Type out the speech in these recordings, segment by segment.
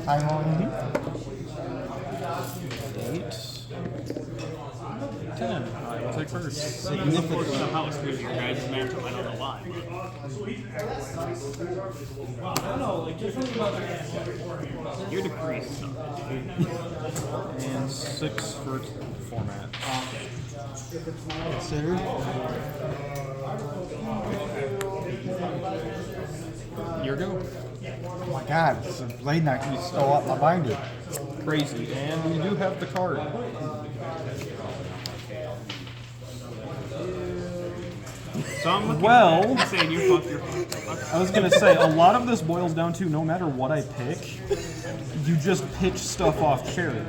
I'm on 8, 10. I'll take first. significant. The house with your guys' mantle. I don't know why. You're the priest. And 6 for format. Consider. Your go. Oh my god, this is blade knife you stole out my binder. Crazy. And we do have the card. So I'm looking Well- at saying you fuck your fuck. I was going to say, a lot of this boils down to no matter what I pick, you just pitch stuff off cherry.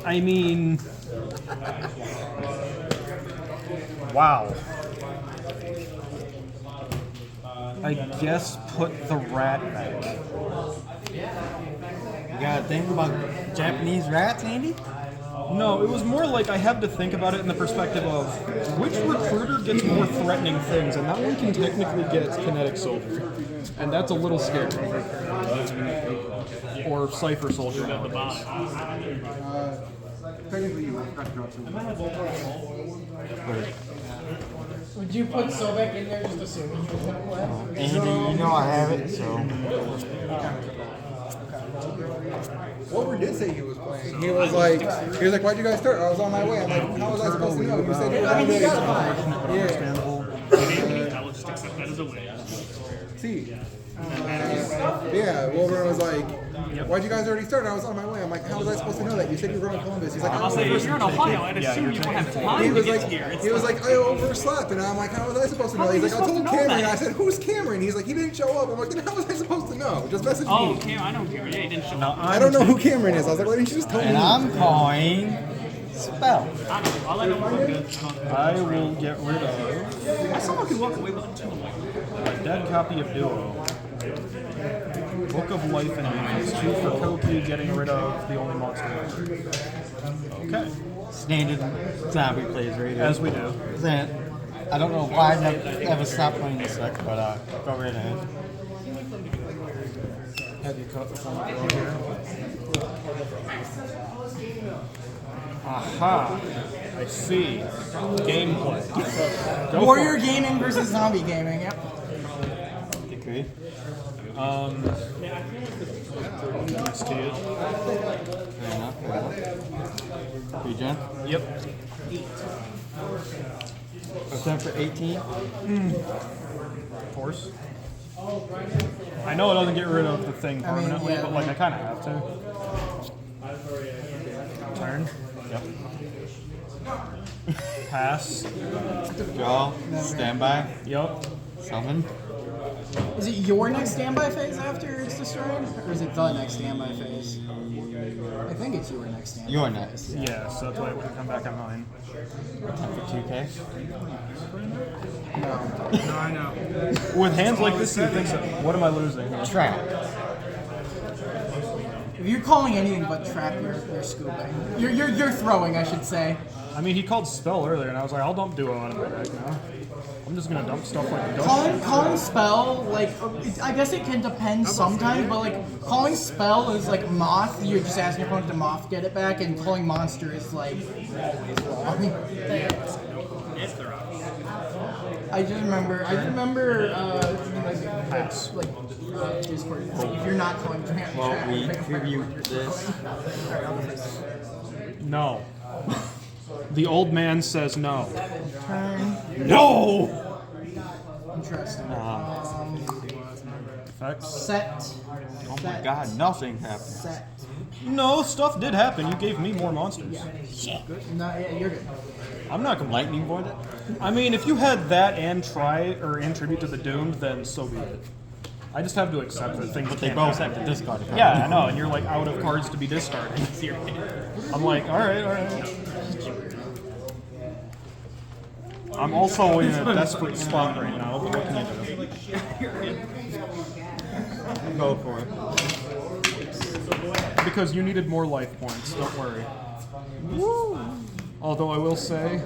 I mean... Wow. I guess put the rat back. You gotta think about Japanese rats, Andy? No, it was more like I had to think about it in the perspective of which recruiter gets more threatening things, and that one can technically get kinetic soldier, and that's a little scary. Or cipher soldier. At the bottom. Technically, you forgot to drop something. Would you put Sobek in there just assuming you would have left? Andy, you know I have it, so. Wolver did say he was playing. He was like, why'd you guys start? I was on my way. I'm like, how was I supposed to know? You said you were on the way. Yeah. Understandable. I'll just accept that as a win. See. Yeah, Wolver was like, why'd you guys already start? I was on my way. I'm like, how was I supposed to know that? You said you were going to Columbus. He's like, I'll say if you're in Ohio, I'd assume you don't have time He to was get like, here. It's he was like, I overslept, and I'm like, how was I supposed to know? How He's are like, you I told supposed to know Cameron. that? I said, who's Cameron? He's like, he didn't show up. I'm like, then how was I supposed to know? Just message Oh, me. Cam, I know Cameron. Yeah, he didn't show up. I don't know who Cameron is. I was like, why didn't you just tell me? And I'm calling Spell. I don't know. I'll let him look good. I will get rid of Someone can walk away with a 2. a dead copy of Duo. Book of Life and Demons. 2 for Koki, getting rid of the only monster. Okay, Standard zombie plays right here. as we do. Then, I don't know why I never stopped playing this deck, but go right ahead. Have you cut the format wrong here? Aha! I see. Gameplay. Go Warrior for it. Gaming versus Zombie Gaming, yep. Agree. Next to you. Fair enough. Fair enough. Regen. Yep. Attempt for 18. Of course. I know it doesn't get rid of the thing permanently, yeah. but like I kind of have to. Turn. Yep. Pass. Draw. Standby. Yep. Summon. Is it your next standby phase after it's destroyed? Or is it the next standby phase? I think it's your next standby. Your next. Yeah, so that's why it wouldn't come back on mine. Attempt for 2K. No, I know. With hands like this, you think so. What am I losing? Trap. If you're calling anything but trap, you're scooping. You're throwing, I should say. I mean, he called Spell earlier, and I was like, I'll dump Duo on him right now. I'm just gonna dump stuff like Ghost. Calling spell, like, I guess it can depend sometimes, but like, calling spell is like moth, you're just asking your opponent to moth get it back, and calling monster is like, always wrong. I just remember, Discord, if you're not calling trap, Well, we tribute this. No. The old man says no. turn, No! interesting. Effects? Set. Oh my god, nothing happened. Set. No, stuff did happen. You gave me more monsters. No, yeah, you're good. I'm not complaining. Lightning void it? I mean, if you had that and tribute to the doomed, then so be it. I just have to accept that things But they can't both happen. have to discard a card. Yeah, I know, and you're like out of cards to be discarded. I'm like, alright. I'm also in a desperate spot right now, but what can you do? Go for it. Because you needed more life points, don't worry. Although I will say,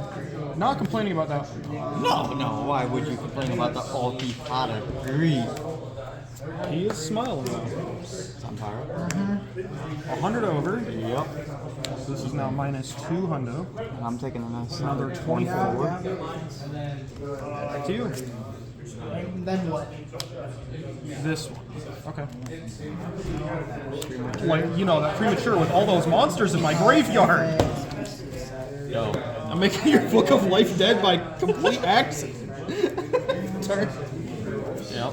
not complaining about that. No, why would you complain about the ulti pot of greed? He is smiling though. Vampire. 100 over. Yep. So this is now minus 2 hundo. And I'm taking a nice. Another 24. Back to you. And then what? This one. Okay. Like, you know, that premature with all those monsters in my graveyard. Yo. I'm making your Book of Life dead by complete accident. Turn. Yep.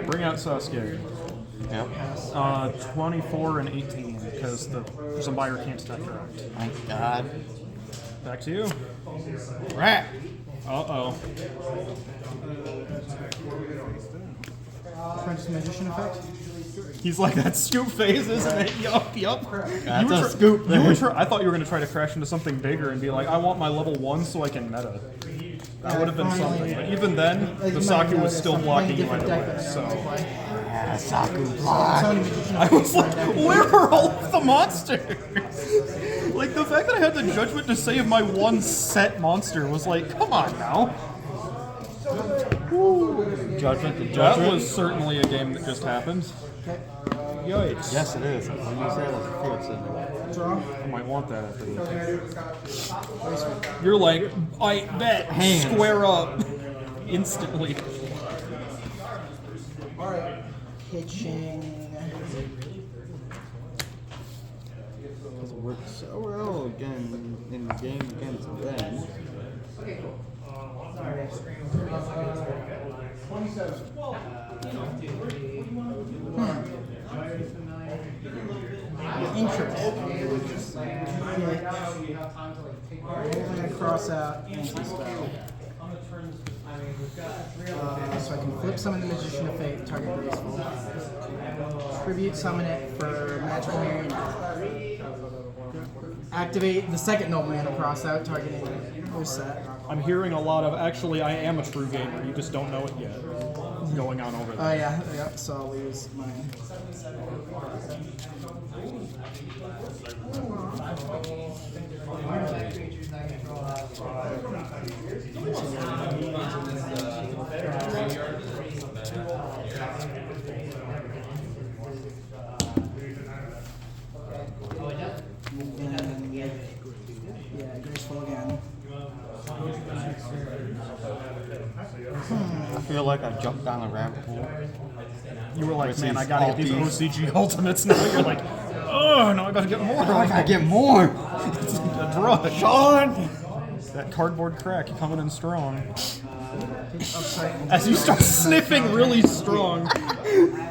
Bring out Sasuke. Yep. 24 and 18, because the Zombier can't attack her out. Thank God. Back to you. Rat. Uh-oh. Apprentice Magician effect? He's like, that scoop phase, isn't it? Yup. That's a scoop phase. I thought you were going to try to crash into something bigger and be like, I want my level 1 so I can meta. That would have been something. But even then, the Saku was still blocking you either way, so... Yeah, Saku block. Sony Magician I effect. was like, where are all of the monsters? Like, the fact that I had the judgment to save my one set monster was like, come on now. Judgment to That judgment. was certainly a game that just happened. Yikes. Yes, it is. When you say it, like, it's in there. Draw. I might want that after this. You're like, I bet. Hands. Square up. Instantly. Pitching. Because it worked so well again in the game against them. Interesting. I'm gonna cross out anti-spell. So I can flip summon the Magician of Fate, target graceful. Tribute summon it for Magical Marionette. Activate the second Noble Mana cross out, targeting your set. I'm hearing a lot of, actually, I am a true gamer. You just don't know it yet. Going on over Oh there. yeah, so I'll lose mine. And, yeah, graceful again. I feel like I jumped down a rabbit hole. You were like, With man, I these gotta get these alties. OCG ultimates now. You're like, oh, now I gotta get more. I gotta get more. A drug. Sean. That cardboard crack coming in strong. Oh, sorry. As you start sniffing really strong.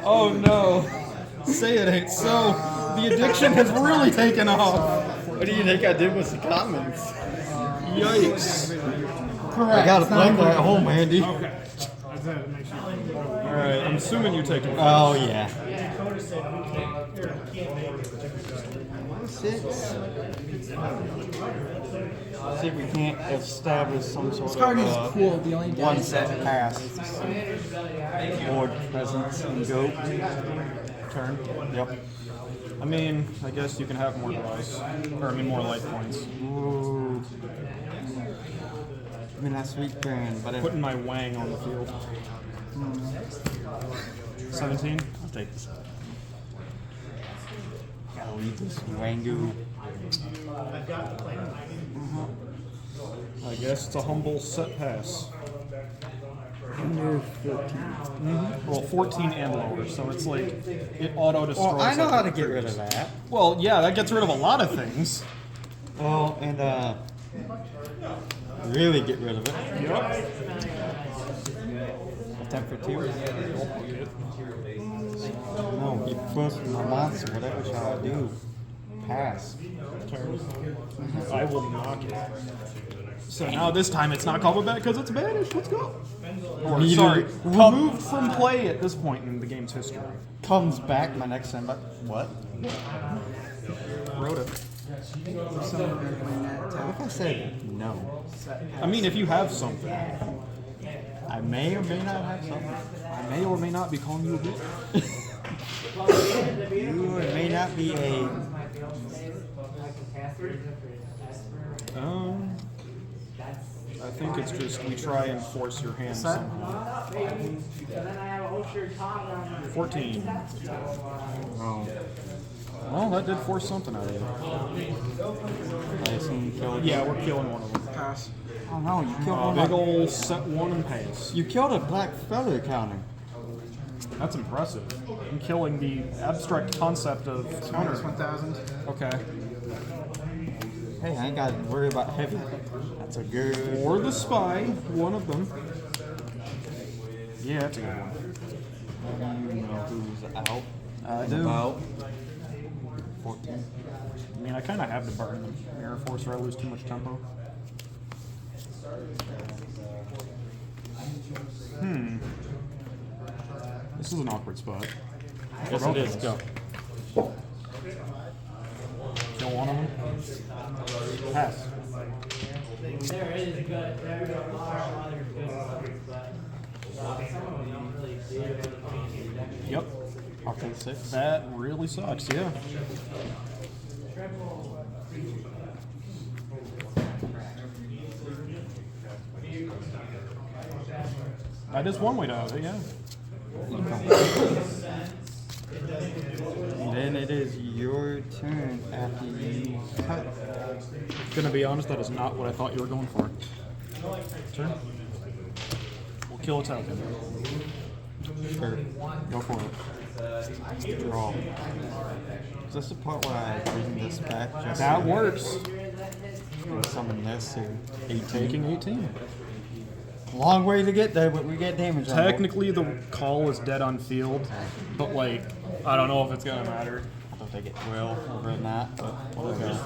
Oh no. Say it ain't so. The addiction has really taken off. What do you think I did with the comments? Yikes. Correct. I got a It's not blank at home, Andy. Alright, I'm assuming you take it. Oh yeah. 6. See if we can't establish some sort This card is of cool. The only one downside set pass. Board presence and go. Turn. Yep. I mean, I guess you can have more draws. Or, I mean, more life points. Ooh. I mean, that's sweet grand, but Putting my Wang on the field. 17? I'll take this. Gotta leave this Wangu. I guess it's a humble set pass. Under 14. Well, 14 and lower, so it's like it auto destroys. Well, I know like how to get rid of that. Well, yeah, that gets rid of a lot of things. Well, and really get rid of it. Yep. Attempt for 2. No, he pushed my monster. Whatever shall I do? Pass. Turn. I will knock it. So now this time it's not coming back because it's banished. Let's go. Or, Neither- sorry, Come- removed from play at this point in the game's history. Comes back my next time, but what? Wrote it. What if I said no? I mean, if you have something, I may or may not have something. I may or may not be calling you a bitch. You may not be a. I think it's just we try and force your hand Set. somehow. 14. Oh, Well, that did force something out of you. I assume killed. Yeah, we're killing one of them. Pass. Oh no, you killed one. Big ol' set one and pass. You killed a black feather counter. That's impressive. I'm killing the abstract concept of counter. Minus 1,000. Okay. Hey, I ain't got to worry about heavy. That's a good. Or the spy, one of them. Yeah, that's a good one. You know who's out? I do. About 14. I mean, I kind of have to burn the Mirror Force or I lose too much tempo. This is an awkward spot. Yes, it is. Go. Kill one of them. Pass. There is good. There are a lot of good ones, but some of them don't really do it. Yep. I'll take 6. That really sucks, yeah. That is one way to have it, yeah. And then it is your turn after you cut. Gonna be honest, that is not what I thought you were going for. Turn. We'll kill a token. Sure. Go for it. Draw. Is this the part where I bring this back just That so works. and summon this to 18? Taking 18. Long way to get there, but we get damage on it. Technically, the call is dead on field, but like, I don't know if it's gonna matter. I thought they get 12 over than that, but okay.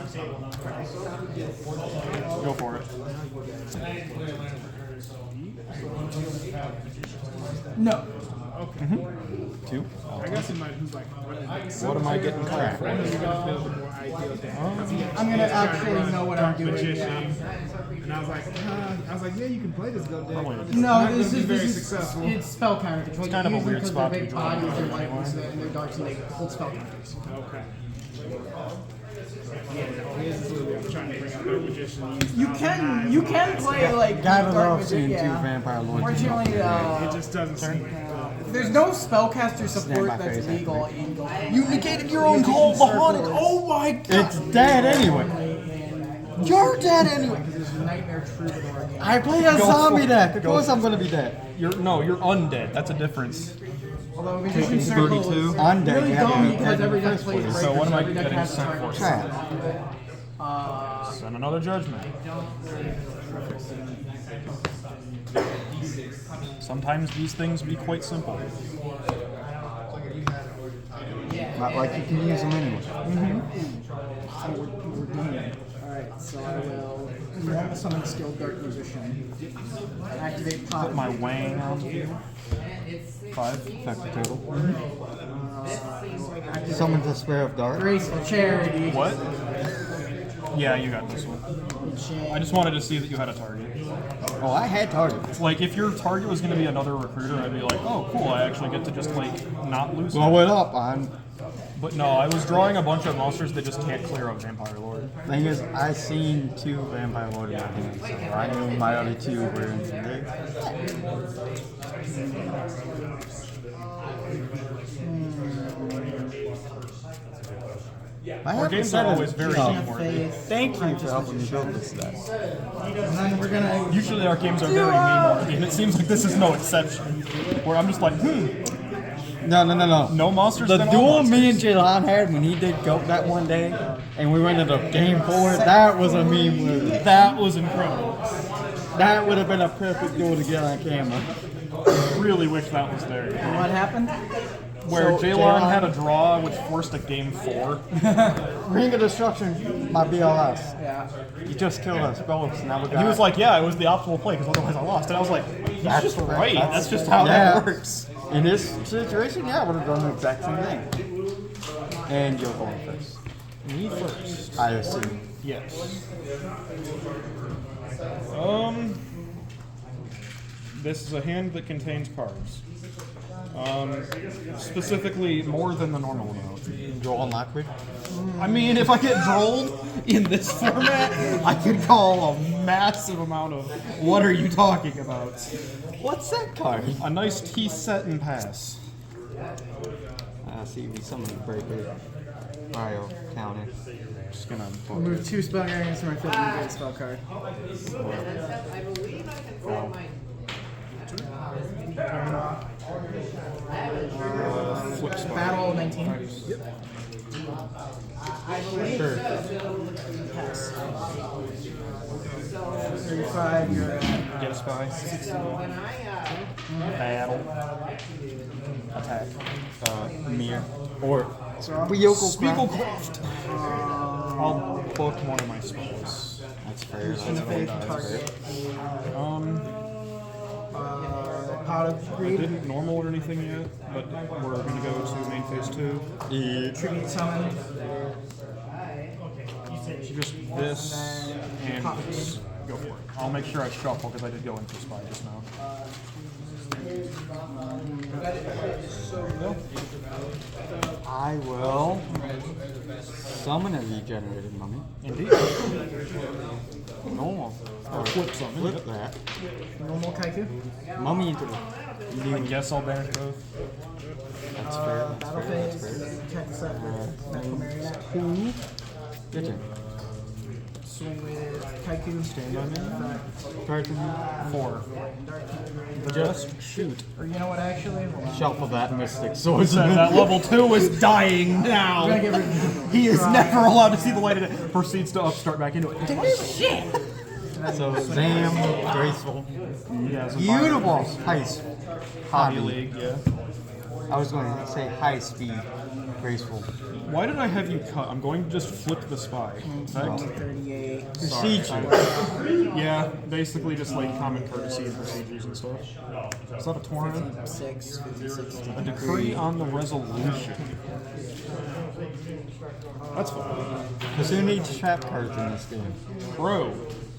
Go for it. No. 2? I got somebody who's like, What am I getting cracked for? you gotta build a more ideal thing. I'm gonna actually know what I'm doing. Magician. And I was like, yeah, you can play this go deck. Probably. It's No, not this gonna is be very it's successful. It's spell counter control. It's kind of a Usually weird 'cause spot they're to big be drawing bodies, they're from light anyway. and they're dark, so they hold spell counters. Okay. Here's this little bit I'm trying to bring out their magician. You can play like Gotta dark love magic, seeing yeah. 2 Vampire Lords. Fortunately, It just doesn't seem there's no spellcaster support my that's face, legal in Gold. You negated your own call behind it. Oh my god! It's dead anyway. You're dead anyway. There's a Nightmare Troubadour game. I played a Go zombie for it. deck. Of Go course for I'm gonna be dead. You're undead. That's a difference. Although Magician Circle is Undead, really you have to dumb be because dead every in the deck first plays place. breakers, So what am I every deck getting has sent target. for? Trap. Send another judgment. Sometimes these things be quite simple. Not like you can use them anyway. We're done. Alright, so I will normal summon Skilled Dark Musician. Activate Pot. Put my Wang on. 5. Effective total. Summon the Spare of Dark. Graceful Charity. What? Yeah, you got this one. I just wanted to see that you had a target. Oh, I had target. Like, if your target was going to be another recruiter, I'd be like, oh, cool, I actually get to just, like, not lose it. Blow it up. But no, I was drawing a bunch of monsters that just can't clear a Vampire Lord. Thing is, I seen 2 Vampire Lords in my hand, so I knew my other 2 were in there. Our games are always very teamwork. Thank you for helping me build this deck. And then we're gonna. Usually our games are very meme-worthy, and it seems like this is no exception. Where I'm just like, No. no monsters. The then all duel monsters. me and Jaylon had when he did GOAT that one day, and we went into game 4, that was a meme movie. That was incredible. That would have been a perfect duel to get on camera. Really wish that was there. What happened? Where So, Jaylon Jaylon- had a draw which forced a game 4. Ring of Destruction, my BLS. Yeah. You just killed us, Bellows. Now we got. He was like, yeah, it was the optimal play because otherwise I lost. And I was like, that's just right. That's just how yeah. that works. In this situation, yeah, I would have done the exact same thing. And you're going first. Me first. I assume. Yes. This is a hand that contains cards. Specifically, more than the normal amount. Draw on Lockwood. I mean, if I get drolled in this format, I could call a massive amount of what are you talking about? What's that card? A nice T set and pass. See, we summon a breaker. Bio counter. Just gonna Remove 2 spell guardians from my field and get a spell card. flip spot. Battle 19. Sure. Pass. 35, you're at Get a spy. Battle. Attack. Mir. Or Spiegelcraft. I'll book one of my spells. That's fair. That's in the fair. face target. Pot of I Greed. didn't normal or anything yet, but we're gonna go to main phase 2. Tribute summon. Just this and this. Go for it. I'll make sure I shuffle because I did go in for spy just now. I will summon a regenerated mummy. Indeed. Normal. Or flip something. Flip that. Normal Kaiku. Mummy into the. I guess I'll banish both. That's fair. That's Battle fair. That's phase. fair. Attack the set with Natural Marionette. Your turn. Swing with Kaiku. Stand on me. Card from you. 4. Just shoot. Or you know what, actually? Hold on. Shuffle that Mystic Swordsman. That level 2 is dying I'm gonna now. get rid of He is never allowed to see the light of it. Proceeds to start back into it. So Zam, graceful, Yeah, some beautiful, high, Hobby hobby. League, yeah. I was going to say high speed, graceful. Why did I have you cut? I'm going to just flip the spy. Effect? 38. Procedure. Yeah, basically just like common courtesy and procedures and stuff. Is that a torrent? 6, 56. A decree on the resolution. That's fine. Because who needs trap cards in this game? Bro,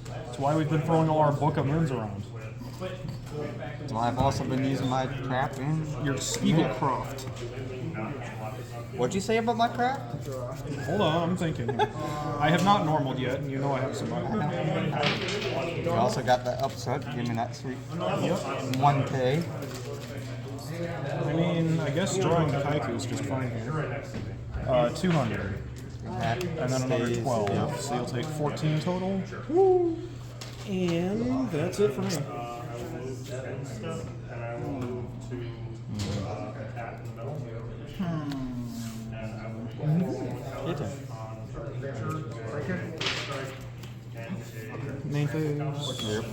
that's why we've been throwing all our Book of Moons around. So I've also been using my trap in. Your Spiegelcraft. What'd you say about my crap? Hold on, I'm thinking. I have not normaled yet, and you know I have some. You also got that upset. Give me that sweet Yep. 1K. I mean, I guess drawing the Kaiku is just fine here. 200. That And then another stays, 12. yeah. So you'll take 14 total. And that's it for me. Your turn. Main phase. Yep.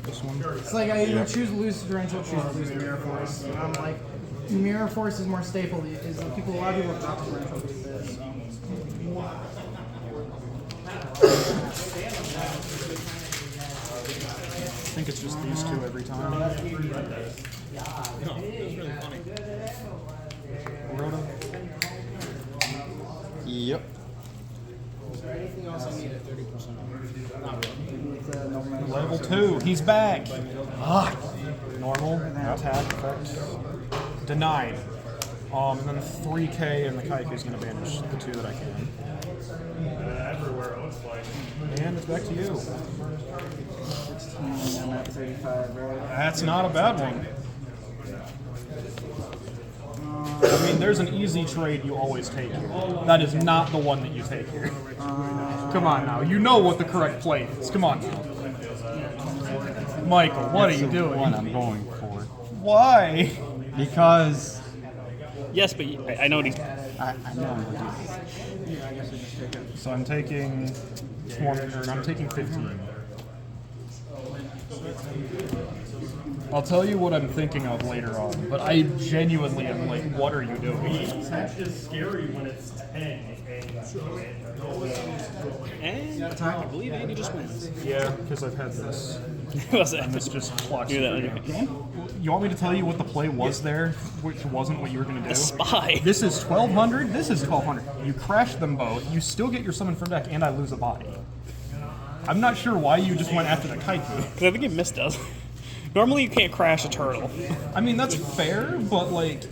This one. It's like I either choose Lose Torrential, choose Lose Mirror Force. And I'm like, Mirror Force is more staple. Is people, a lot of people have dropped Torrential these days. So. I think it's just these two every time. Rhoda. Yep. Anything else I need at 30% off? Level 2. He's back. Normal. Attack effect. Denied. And then 3K and the Kaiku is going to banish the 2 that I can. And it's back to you. 16, I'm at 35, right? That's not a bad one. I mean, there's an easy trade you always take here. That is not the one that you take here. Come on now. You know what the correct play is. Come on now. Michael, what are you That's the one doing? I'm going for. Why? Because Yes, but I know these. I know I'm going to do this. So I'm taking 20, or I'm taking 15. I'll tell you what I'm thinking of later on, but I genuinely am like, what are you doing? It's scary when it's 10. And I believe Andy just wins. Yeah, because I've had this. What's that? And this just clutched. Do that anyway. You want me to tell you what the play was there, which wasn't what you were going to do? A spy. This is 1200, this is 1200. You crash them both, you still get your summon from deck, and I lose a body. I'm not sure why you just went after the Kaiku. Because I think it missed us. Normally, you can't crash a turtle. I mean, that's fair, but like,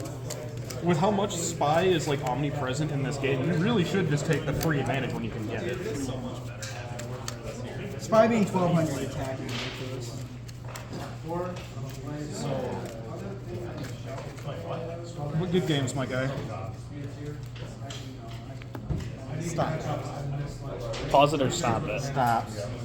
with how much Spy is like omnipresent in this game, you really should just take the free advantage when you can get it. Spy being 1200 attacking ridiculous. What good games, my guy? Stop. Pause it or stop it. Stop.